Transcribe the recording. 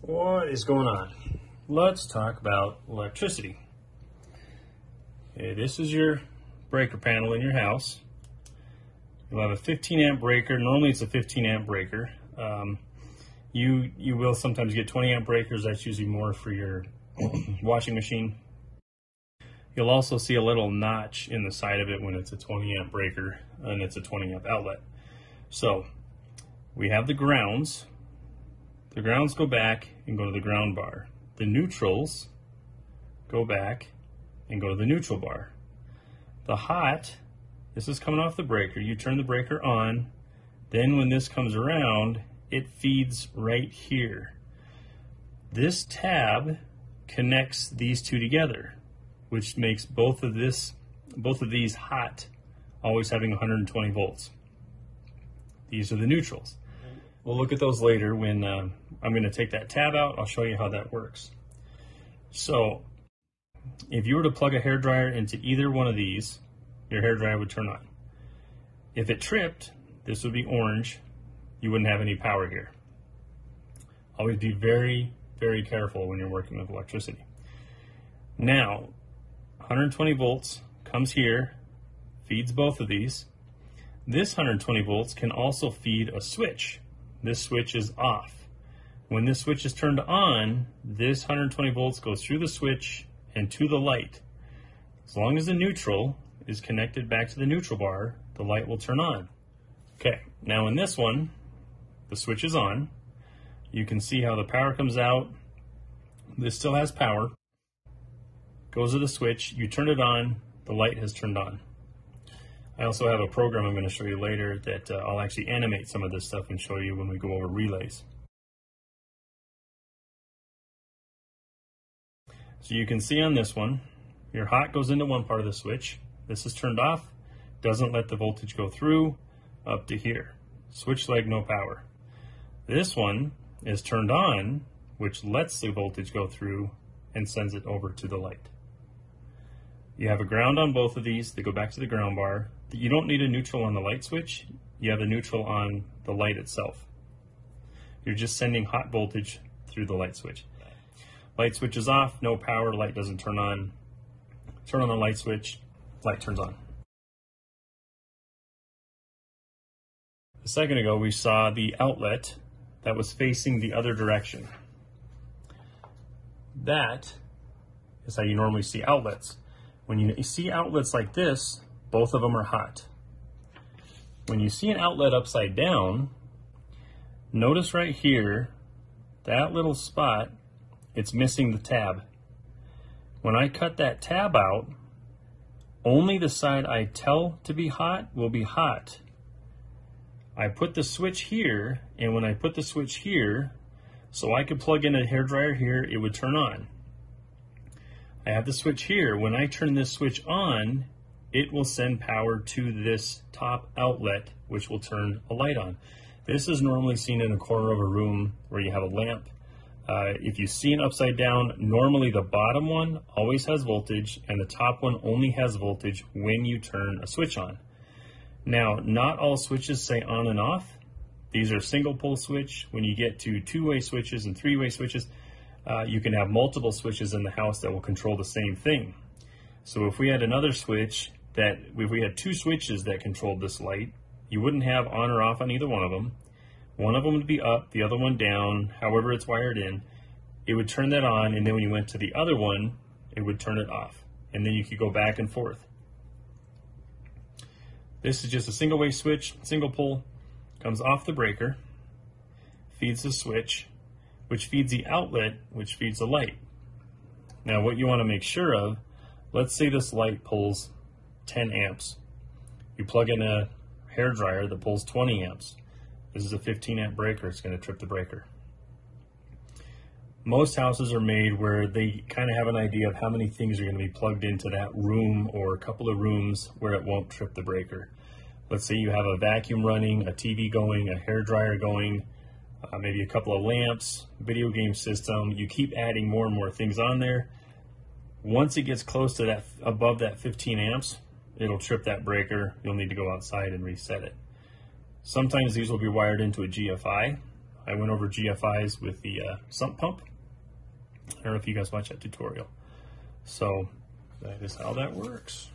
What is going on? Let's talk about electricity. Okay, this is your breaker panel in your house. You'll have a 15 amp breaker. Normally it's a 15 amp breaker. You will sometimes get 20 amp breakers. That's usually more for your washing machine. You'll also see a little notch in the side of it when it's a 20 amp breaker and it's a 20 amp outlet. So we have the grounds. The grounds go back and go to the ground bar. The neutrals go back and go to the neutral bar. The hot, this is coming off the breaker. You turn the breaker on. Then when this comes around, it feeds right here. This tab connects these two together, which makes both of these hot, always having 120 volts. These are the neutrals. We'll look at those later when I'm going to take that tab out. I'll show you how that works. So if you were to plug a hairdryer into either one of these, your hairdryer would turn on. If it tripped, this would be orange. You wouldn't have any power here. Always be very, very careful when you're working with electricity. Now, 120 volts comes here, feeds both of these. This 120 volts can also feed a switch. This switch is off. When this switch is turned on, this 120 volts goes through the switch and to the light. As long as the neutral is connected back to the neutral bar, the light will turn on. Okay, now in this one, the switch is on. You can see how the power comes out. This still has power. Goes to the switch, you turn it on, the light has turned on. I also have a program I'm going to show you later that I'll actually animate some of this stuff and show you when we go over relays. So you can see on this one, your hot goes into one part of the switch. This is turned off, doesn't let the voltage go through up to here. Switch leg, no power. This one is turned on, which lets the voltage go through and sends it over to the light. You have a ground on both of these. They go back to the ground bar. You don't need a neutral on the light switch. You have a neutral on the light itself. You're just sending hot voltage through the light switch. Light switch is off, no power, light doesn't turn on. Turn on the light switch, light turns on. A second ago, we saw the outlet that was facing the other direction. That is how you normally see outlets. When you see outlets like this, both of them are hot. When you see an outlet upside down, notice right here, that little spot, it's missing the tab. When I cut that tab out, only the side I tell to be hot will be hot. I put the switch here, and when I put the switch here, so I could plug in a hairdryer here, it would turn on. I have the switch here. When I turn this switch on, it will send power to this top outlet, which will turn a light on. This is normally seen in a corner of a room where you have a lamp. If you see an upside down, normally the bottom one always has voltage and the top one only has voltage when you turn a switch on. Now, not all switches say on and off. These are single pole switch. When you get to two-way switches and three-way switches, you can have multiple switches in the house that will control the same thing. So if we had another switch if we had two switches that controlled this light, you wouldn't have on or off on either one of them. One of them would be up, the other one down, however it's wired in. It would turn that on, and then when you went to the other one, it would turn it off. And then you could go back and forth. This is just a single way switch, single pole, comes off the breaker, feeds the switch, which feeds the outlet, which feeds the light. Now what you want to make sure of, let's say this light pulls 10 amps. You plug in a hairdryer that pulls 20 amps. This is a 15 amp breaker, it's going to trip the breaker. Most houses are made where they kind of have an idea of how many things are going to be plugged into that room or a couple of rooms where it won't trip the breaker. Let's say you have a vacuum running, a TV going, a hair dryer going, maybe a couple of lamps, video game system. You keep adding more and more things on there. Once it gets close to that, above that 15 amps, it'll trip that breaker. You'll need to go outside and reset it. Sometimes these will be wired into a GFI. I went over GFIs with the sump pump. I don't know if you guys watched that tutorial. So that is how that works.